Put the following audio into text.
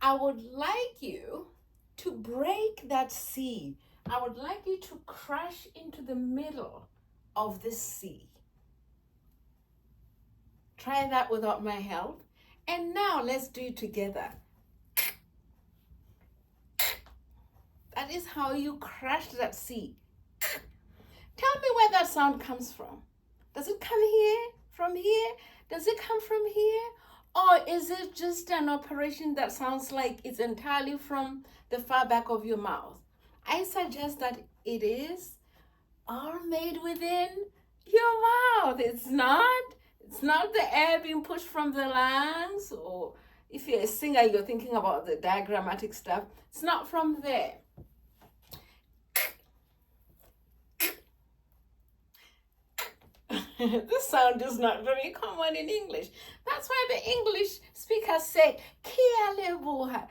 I would like you to break that C. I would like you to crash into the middle of this C. Try that without my help. And now let's do it together. That is how you crash that C. Tell me where that sound comes from. Does it come here, from here? Does it come from here? Or is it just an operation that sounds like it's entirely from the far back of your mouth? I suggest that it is all made within your mouth. It's not the air being pushed from the lungs, or if you're a singer, you're thinking about the diagrammatic stuff. It's not from there. This sound is not very common in English. That's why the English speakers say, Kia leboha,